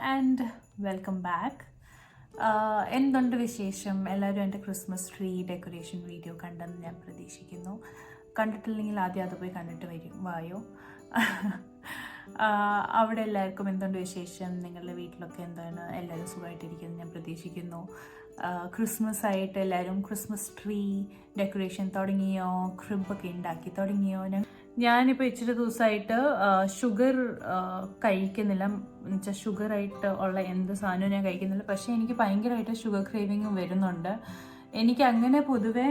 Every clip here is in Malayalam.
And welcome back. എന്തുണ്ട് വിശേഷം? എല്ലാവരും എൻ്റെ ക്രിസ്മസ് ട്രീ ഡെക്കറേഷൻ വീഡിയോ കണ്ടെന്ന് ഞാൻ പ്രതീക്ഷിക്കുന്നു. കണ്ടിട്ടില്ലെങ്കിൽ ആദ്യം അത് പോയി കണ്ടിട്ട് വായോ. അവിടെ എല്ലാവർക്കും എന്തുണ്ട് വിശേഷം? നിങ്ങളുടെ വീട്ടിലൊക്കെ എന്താണ്? എല്ലാവരും സുഖമായിട്ടിരിക്കുന്നു ഞാൻ പ്രതീക്ഷിക്കുന്നു. ക്രിസ്മസ് ആയിട്ട് എല്ലാവരും ക്രിസ്മസ് ട്രീ ഡെക്കറേഷൻ തുടങ്ങിയോ? ക്രിബൊക്കെ ഉണ്ടാക്കി തുടങ്ങിയോ? ഞാനിപ്പോൾ ഇച്ചിരി ദിവസമായിട്ട് ഷുഗർ കഴിക്കുന്നില്ല. എന്നുവെച്ചാൽ ഷുഗറായിട്ട് ഉള്ള എന്ത് സാധനവും ഞാൻ കഴിക്കുന്നില്ല. പക്ഷേ എനിക്ക് ഭയങ്കരമായിട്ട് ഷുഗർ ക്രേവിങ് വരുന്നുണ്ട്. എനിക്ക് അങ്ങനെ പൊതുവെ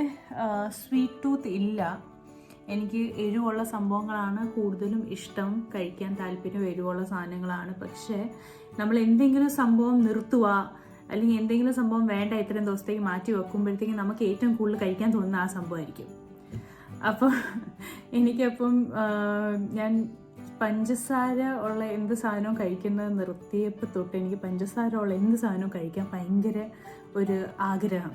സ്വീറ്റ് ടൂത്ത് ഇല്ല. എനിക്ക് എരിവുള്ള സംഭവങ്ങളാണ് കൂടുതലും ഇഷ്ടം, കഴിക്കാൻ താല്പര്യം എരിവുള്ള സാധനങ്ങളാണ്. പക്ഷേ നമ്മൾ എന്തെങ്കിലും സംഭവം നിർത്തുക അല്ലെങ്കിൽ എന്തെങ്കിലും സംഭവം വേണ്ട ഇത്രയും ദിവസത്തേക്ക് മാറ്റി വെക്കുമ്പോഴത്തേക്കും നമുക്ക് ഏറ്റവും കൂടുതൽ കഴിക്കാൻ തോന്നുന്ന ആ സംഭവമായിരിക്കും. അപ്പോൾ എനിക്കപ്പം ഞാൻ പഞ്ചസാര ഉള്ള എന്ത് സാധനവും കഴിക്കുന്നത് നിർത്തിയപ്പോൾ തൊട്ട് എനിക്ക് പഞ്ചസാര ഉള്ള എന്ത് സാധനവും കഴിക്കാൻ ഭയങ്കര ഒരു ആഗ്രഹം.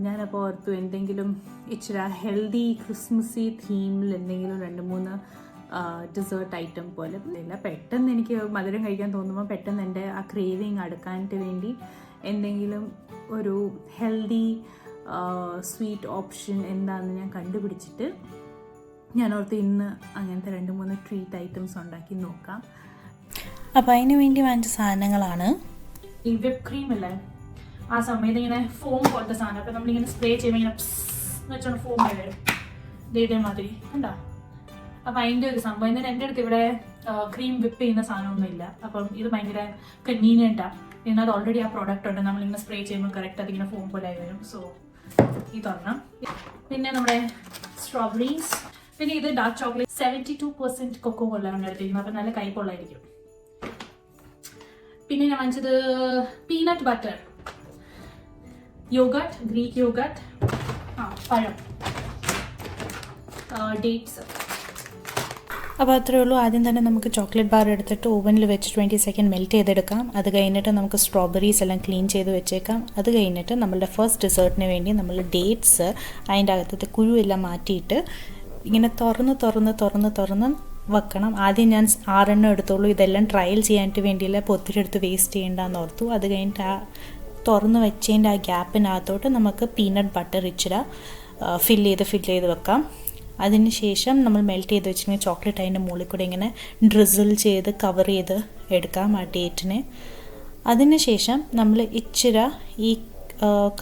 ഞാനപ്പോൾ ഓർത്തു എന്തെങ്കിലും ഇച്ചിരി ഹെൽത്തി ക്രിസ്മസി തീമിൽ എന്തെങ്കിലും 2-3 ഡെസേർട്ട് ഐറ്റം പോലെ ഇല്ല. പെട്ടെന്ന് എനിക്ക് മധുരം കഴിക്കാൻ തോന്നുമ്പോൾ പെട്ടെന്ന് എൻ്റെ ആ ക്രേവിങ് അടുക്കാനായിട്ട് വേണ്ടി എന്തെങ്കിലും ഒരു ഹെൽത്തി സ്വീറ്റ് ഓപ്ഷൻ എന്താണെന്ന് ഞാൻ കണ്ടുപിടിച്ചിട്ട് ഞാൻ ഓർത്ത് ഇന്ന് അങ്ങനത്തെ 2-3 ട്രീറ്റ് ഐറ്റംസ് ഉണ്ടാക്കി നോക്കാം. അപ്പോൾ അതിന് വേണ്ടി വാങ്ങിച്ച സാധനങ്ങളാണ് ഈ വിപ്പ് ക്രീം അല്ലേ, ആ സമയത്ത് ഇങ്ങനെ ഫോം പോലത്തെ സാധനം. അപ്പം നമ്മളിങ്ങനെ സ്പ്രേ ചെയ്യുമ്പോൾ ഇങ്ങനെ എന്ന് വെച്ചാൽ ഫോം ആയി വരും ഇതേമാതിരി കണ്ടോ. അപ്പം അതിൻ്റെ ഒരു സംഭവം. എന്നിട്ട് എൻ്റെ അടുത്ത് ഇവിടെ ക്രീം വിപ്പ് ചെയ്യുന്ന സാധനമൊന്നുമില്ല. അപ്പം ഇത് ഭയങ്കര കൺവീനിയൻറ്റാണ്. ഇതിനകത്ത് ഓൾറെഡി ആ പ്രോഡക്റ്റ് ഉണ്ട്. നമ്മളിങ്ങനെ സ്പ്രേ ചെയ്യുമ്പോൾ കറക്റ്റ് അതിങ്ങനെ ഫോം പോലെ ആയി വരും. സോ ഇതൊരെണ്ണം. പിന്നെ നമ്മുടെ സ്ട്രോബെറീസ്. പിന്നെ ഇത് ഡാർക്ക് ചോക്ലേറ്റ് 72% കൊക്കോ കൊള്ളാണ് എടുത്തിരിക്കുന്നത്. അപ്പം നല്ല കൈപ്പൊള്ളായിരിക്കും. പിന്നെ ഞാൻ വാങ്ങിച്ചത് peanut butter, yoghurt, Greek yoghurt, പഴം, ഡേറ്റ്സ്. അപ്പോൾ അത്രയേ ഉള്ളൂ. ആദ്യം തന്നെ നമുക്ക് ചോക്ലേറ്റ് ബാർ എടുത്തിട്ട് ഓവനിൽ വെച്ച് 20 സെക്കൻഡ് മെൽറ്റ് ചെയ്തെടുക്കാം. അത് കഴിഞ്ഞിട്ട് നമുക്ക് സ്ട്രോബെറീസ് എല്ലാം ക്ലീൻ ചെയ്ത് വെച്ചേക്കാം. അത് കഴിഞ്ഞിട്ട് നമ്മളുടെ ഫസ്റ്റ് ഡെസേർട്ടിന് വേണ്ടി നമ്മൾ ഡേറ്റ്സ് അതിൻ്റെ അകത്തത്തെ കുരുവെല്ലാം മാറ്റിയിട്ട് ഇങ്ങനെ തുറന്ന് വെക്കണം. ആദ്യം ഞാൻ 6 എണ്ണം എടുത്തോളൂ. ഇതെല്ലാം ട്രയൽ ചെയ്യാനായിട്ട് വേണ്ടിയില്ല, അപ്പോൾ ഒത്തിരി എടുത്ത് വേസ്റ്റ് ചെയ്യേണ്ടെന്ന് ഓർത്തു. അത് കഴിഞ്ഞിട്ട് ആ തുറന്ന് വെച്ചതിൻ്റെ ആ ഗ്യാപ്പിനകത്തോട്ട് നമുക്ക് പീനട്ട് ബട്ടർ ഇച്ചിരി ഫില്ല് ചെയ്ത് വെക്കാം. അതിന് ശേഷം നമ്മൾ മെൽറ്റ് ചെയ്ത് വെച്ചിട്ടുണ്ടെങ്കിൽ ചോക്ലേറ്റ് അതിൻ്റെ മുകളിൽ കൂടെ ഇങ്ങനെ ഡ്രിസിൽ ചെയ്ത് കവർ ചെയ്ത് എടുക്കാം ആ ഡേറ്റിനെ. അതിന് ശേഷം നമ്മൾ ഇച്ചിരി ഈ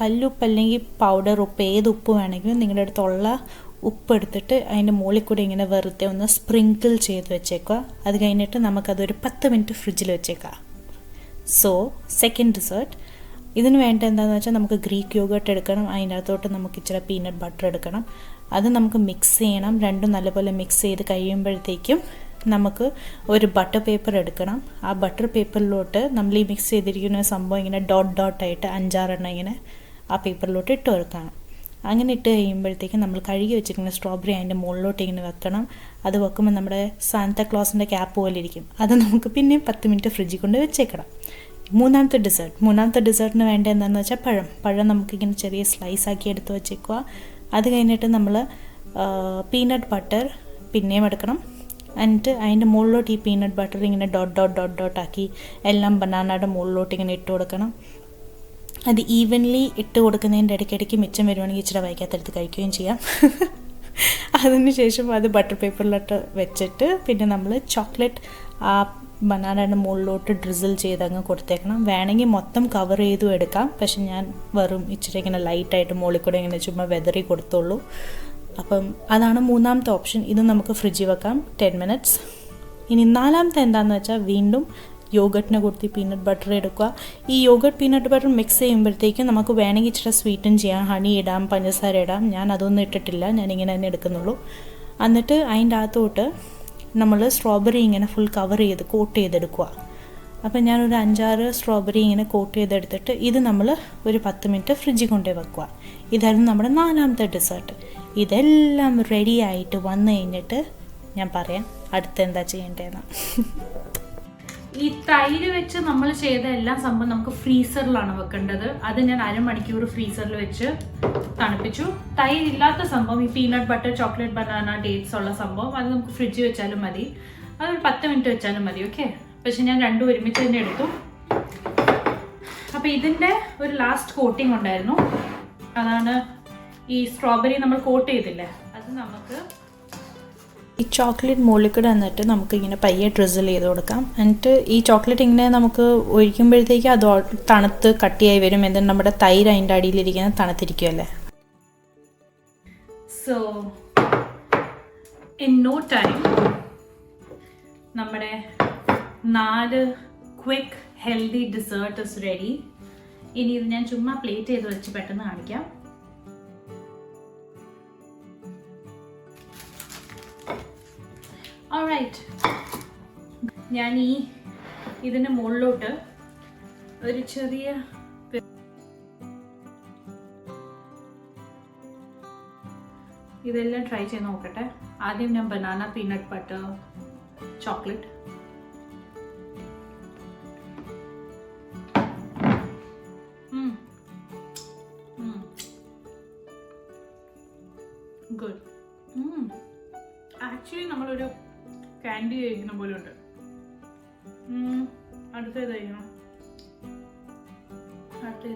കല്ലുപ്പ് അല്ലെങ്കിൽ പൗഡർ ഉപ്പ്, ഏത് ഉപ്പ് വേണമെങ്കിലും നിങ്ങളുടെ അടുത്തുള്ള ഉപ്പ് എടുത്തിട്ട് അതിൻ്റെ മുകളിൽ കൂടെ ഇങ്ങനെ വെറുതെ ഒന്ന് സ്പ്രിങ്കിൾ ചെയ്ത് വെച്ചേക്കുക. അത് കഴിഞ്ഞിട്ട് നമുക്കതൊരു 10 മിനിറ്റ് ഫ്രിഡ്ജിൽ വെച്ചേക്കാം. So second dessert. ഇതിന് വേണ്ട എന്താണെന്ന് വെച്ചാൽ നമുക്ക് ഗ്രീക്ക് യോഗട്ട് എടുക്കണം. അതിൻ്റെ അകത്തോട്ട് നമുക്ക് ഇച്ചിരി പീനട്ട് ബട്ടർ എടുക്കണം. അത് നമുക്ക് മിക്സ് ചെയ്യണം. രണ്ടും നല്ലപോലെ മിക്സ് ചെയ്ത് കഴിയുമ്പോഴത്തേക്കും നമുക്ക് ഒരു ബട്ടർ പേപ്പർ എടുക്കണം. ആ ബട്ടർ പേപ്പറിലോട്ട് നമ്മൾ ഈ മിക്സ് ചെയ്തിരിക്കുന്ന സംഭവം ഇങ്ങനെ ഡോട്ടായിട്ട് 5-6 എണ്ണം ഇങ്ങനെ ആ പേപ്പറിലോട്ട് ഇട്ട് വെക്കണം. അങ്ങനെ ഇട്ട് കഴിയുമ്പോഴത്തേക്കും നമ്മൾ കഴുകി വെച്ചിരിക്കുന്ന സ്ട്രോബെറി അതിൻ്റെ മുകളിലോട്ട് ഇങ്ങനെ വെക്കണം. അത് വെക്കുമ്പോൾ നമ്മുടെ സാന്താ ക്ലോസിൻ്റെ ക്യാപ്പ് പോലെ ഇരിക്കും. അത് നമുക്ക് പിന്നെയും 10 മിനിറ്റ് ഫ്രിഡ്ജിൽ കൊണ്ട് വെച്ചേക്കണം. മൂന്നാമത്തെ ഡെസേർട്ടിന് വേണ്ട എന്താണെന്ന് വെച്ചാൽ പഴം നമുക്കിങ്ങനെ ചെറിയ സ്ലൈസ് ആക്കി എടുത്ത് വെച്ചേക്കുക. അത് കഴിഞ്ഞിട്ട് നമ്മൾ പീനട്ട് ബട്ടർ പിന്നെയും എടുക്കണം. എന്നിട്ട് അതിൻ്റെ മുകളിലോട്ട് ഈ പീനട്ട് ബട്ടർ ഇങ്ങനെ ഡോട്ട് ആക്കി എല്ലാം ബനാനയുടെ മുകളിലോട്ട് ഇങ്ങനെ ഇട്ട് കൊടുക്കണം. അത് ഈവൻലി ഇട്ട് കൊടുക്കുന്നതിൻ്റെ ഇടയ്ക്കിടയ്ക്ക് മിച്ചം വരുവാണെങ്കിൽ ഇച്ചിരി വൈകാത്തെടുത്ത് കഴിക്കുകയും ചെയ്യാം. അതിനുശേഷം അത് ബട്ടർ പേപ്പറിലോട്ട് വെച്ചിട്ട് പിന്നെ നമ്മൾ ചോക്ലേറ്റ് ആ ബനാനയുടെ മുകളിലോട്ട് ഡ്രിസിൽ ചെയ്ത് അങ്ങ് കൊടുത്തേക്കണം. വേണമെങ്കിൽ മൊത്തം കവർ ചെയ്തും എടുക്കാം. പക്ഷെ ഞാൻ വെറും ഇച്ചിരി ഇങ്ങനെ ലൈറ്റായിട്ട് മുകളിൽ കൂടെ ഇങ്ങനെ ചുമ്മാ വെതറി കൊടുത്തുള്ളൂ. അപ്പം അതാണ് മൂന്നാമത്തെ ഓപ്ഷൻ. ഇത് നമുക്ക് ഫ്രിഡ്ജിൽ വെക്കാം 10 മിനിറ്റ്സ്. ഇനി നാലാമത്തെ എന്താണെന്ന് വെച്ചാൽ വീണ്ടും യോഗട്ടിനെ കൊടുത്ത് പീനട്ട് ബട്ടർ എടുക്കുക. ഈ യോഗട്ട് പീനട്ട് ബട്ടർ മിക്സ് ചെയ്യുമ്പോഴത്തേക്കും നമുക്ക് വേണമെങ്കിൽ ഇച്ചിരി സ്വീറ്റും ചെയ്യാം. ഹണി ഇടാം, പഞ്ചസാര ഇടാം. ഞാൻ അതൊന്നും ഇട്ടിട്ടില്ല, ഞാനിങ്ങനെ തന്നെ എടുക്കുന്നുള്ളൂ. എന്നിട്ട് അതിൻ്റെ അകത്തോട്ട് നമ്മൾ സ്ട്രോബെറി ഇങ്ങനെ ഫുൾ കവർ ചെയ്ത് കോട്ട് ചെയ്തെടുക്കുക. അപ്പം ഞാനൊരു 5-6 സ്ട്രോബെറി ഇങ്ങനെ കോട്ട് ചെയ്തെടുത്തിട്ട് ഇത് നമ്മൾ ഒരു 10 മിനിറ്റ് ഫ്രിഡ്ജിൽ കൊണ്ടുപോയി വെക്കുക. ഇതായിരുന്നു നമ്മുടെ നാലാമത്തെ ഡെസേർട്ട്. ഇതെല്ലാം റെഡി ആയിട്ട് വന്നു കഴിഞ്ഞിട്ട് ഞാൻ പറയാം അടുത്ത് എന്താ ചെയ്യേണ്ടതെന്ന്. ഈ തൈര് വെച്ച് നമ്മൾ ചെയ്ത എല്ലാ സംഭവം നമുക്ക് ഫ്രീസറിലാണ് വെക്കേണ്ടത്. അത് ഞാൻ 1/2 മണിക്കൂർ ഫ്രീസറിൽ വെച്ച് തണുപ്പിച്ചു. തൈരില്ലാത്ത സംഭവം ഈ peanut butter, chocolate banana, dates ഉള്ള സംഭവം അത് നമുക്ക് ഫ്രിഡ്ജിൽ വെച്ചാലും മതി. അതൊരു 10 മിനിറ്റ് വെച്ചാലും മതി. ഓക്കെ. പക്ഷെ ഞാൻ രണ്ടും ഒരുമിച്ച് തന്നെ എടുത്തു. അപ്പോൾ ഇതിൻ്റെ ഒരു ലാസ്റ്റ് കോട്ടിംഗ് ഉണ്ടായിരുന്നു, അതാണ് ഈ സ്ട്രോബെറി നമ്മൾ കോട്ട് ചെയ്തില്ലേ, അത് നമുക്ക് ഈ ചോക്ലേറ്റ് മുകളിൽ കൂടെ എന്നിട്ട് നമുക്ക് ഇങ്ങനെ പയ്യെ ഡ്രിസിൽ ചെയ്ത് കൊടുക്കാം. എന്നിട്ട് ഈ ചോക്ലേറ്റ് ഇങ്ങനെ നമുക്ക് ഒഴിക്കുമ്പോഴത്തേക്ക് അത് തണുത്ത് കട്ടിയായി വരും. എന്നിട്ട് നമ്മുടെ തൈര് അതിൻ്റെ അടിയിലിരിക്കുന്ന തണുത്തിരിക്കുമല്ലേ. സോ ഇൻ നോ ടൈം നമ്മുടെ 4 quick healthy dessert is ready. ഇനി ഇത് ഞാൻ ചുമ്മാ പ്ലേറ്റ് ചെയ്ത് വെച്ച് പെട്ടെന്ന് കാണിക്കാം. ഓൾറൈറ്റ്, ഞാൻ ഇതിൻ്റെ മുകളിലോട്ട് ഒരു ചെറിയ ഇതെല്ലാം ട്രൈ ചെയ്ത് നോക്കട്ടെ. ആദ്യം ഞാൻ banana peanut butter chocolate, good. Actually നമ്മളൊരു കാൻഡി കഴിക്കുന്ന പോലെ ഉണ്ട്. അടുത്തത്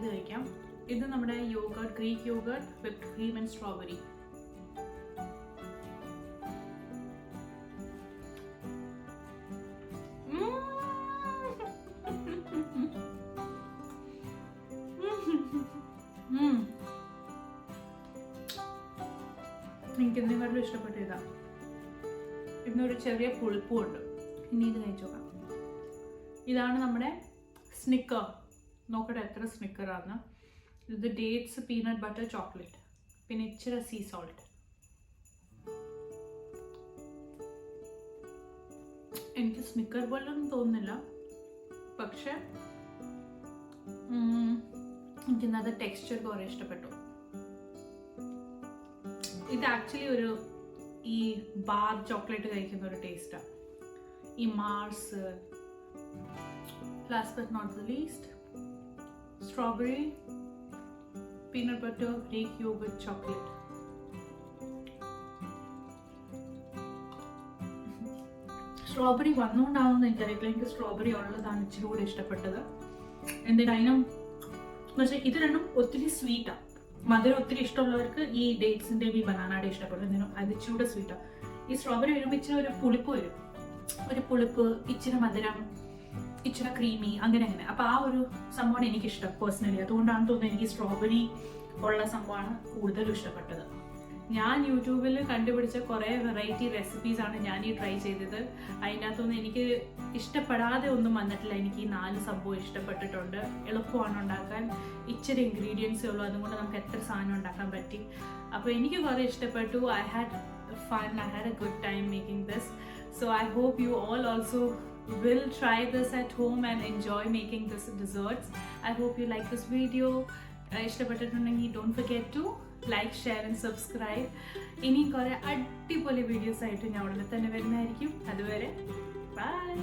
കഴിക്കാം. ഇത് നമ്മുടെ yoghurt, Greek yoghurt with cream and strawberry. എനിക്ക് ഇതിനെക്കാട്ടിലും ഇഷ്ടപ്പെട്ട ഇതാണ്. ഇന്നൊരു ചെറിയ പുളിപ്പും ഉണ്ട്. ഇനി ഇത് കഴിച്ചു നോക്കാം. ഇതാണ് നമ്മുടെ സ്നിക്കർ. നോക്കട്ടെ എത്ര സ്നിക്കറാണ്. ഇത് ഡേറ്റ്സ് പീനട്ട് ബട്ടർ ചോക്ലേറ്റ്, പിന്നെ ഇച്ചിരി സീ സോൾട്ട്. എനിക്ക് സ്നിക്കർ പോലൊന്നും തോന്നുന്നില്ല, പക്ഷെ എനിക്കിന്നത് ടെക്സ്ചർ കുറേ ഇഷ്ടപ്പെട്ടു. ഇത് ആക്ച്വലി ഒരു ഈ ബാർ ചോക്ലേറ്റ് കഴിക്കുന്ന ഒരു ടേസ്റ്റാണ്. ഈ Mars, last but not the least, strawberry peanut butter Greek yoghurt chocolate. Strawberry വന്നുകൊണ്ടാവുമെന്ന് എനിക്കറിയില്ല. എനിക്ക് സ്ട്രോബെറി ഉള്ളതാണ് ഇച്ചിരി കൂടെ ഇഷ്ടപ്പെട്ടത്. എന്തിനാ അതിനും പക്ഷേ ഇത് രണ്ടും ഒത്തിരി സ്വീറ്റാണ്. മധുരം ഒത്തിരി ഇഷ്ടമുള്ളവർക്ക് ഈ ഡേറ്റ്സിൻ്റെ ഈ ബനാനയുടെ ഇഷ്ടപ്പെടുന്നതിനും അത് ഇച്ചിരി സ്വീറ്റാണ്. ഈ സ്ട്രോബെറി വരുമ്പോൾ ഇച്ചിരി ഒരു പുളിപ്പ് വരും, ഒരു പുളിപ്പ്, ഇച്ചിരി മധുരം, ഇച്ചിരി ക്രീമി, അങ്ങനെ. അപ്പോൾ ആ ഒരു സംഭവമാണ് എനിക്കിഷ്ടം പേഴ്സണലി. അതുകൊണ്ടാണ് തോന്നുന്നത് എനിക്ക് സ്ട്രോബെറി ഉള്ള സംഭവമാണ് കൂടുതലും ഇഷ്ടപ്പെട്ടത്. ഞാൻ യൂട്യൂബിൽ കണ്ടുപിടിച്ച കുറേ വെറൈറ്റി റെസിപ്പീസാണ് ഞാൻ ഈ ട്രൈ ചെയ്തത്. അതിനകത്തൊന്നും എനിക്ക് ഇഷ്ടപ്പെടാതെ ഒന്നും വന്നിട്ടില്ല. എനിക്ക് ഈ 4 സംഭവം ഇഷ്ടപ്പെട്ടിട്ടുണ്ട്. എളുപ്പമാണ് ഉണ്ടാക്കാൻ, ഇച്ചിരി ഇൻഗ്രീഡിയൻസേ ഉള്ളൂ, അതുകൊണ്ട് നമുക്ക് എത്ര സാധനം ഉണ്ടാക്കാൻ പറ്റി. അപ്പോൾ എനിക്ക് കുറേ ഇഷ്ടപ്പെട്ടു. I had a good time making this. So I hope you all also will try this at home and enjoy making this desserts. I hope you like this video. ഇഷ്ടപ്പെട്ടിട്ടുണ്ടെങ്കിൽ don't forget to like, share and subscribe. ഇനി കുറേ അടിപൊളി വീഡിയോസ് ആയിട്ട് ഞാൻ ഉടനെ തന്നെ വരുന്നതായിരിക്കും. അതുവരെ ബൈ.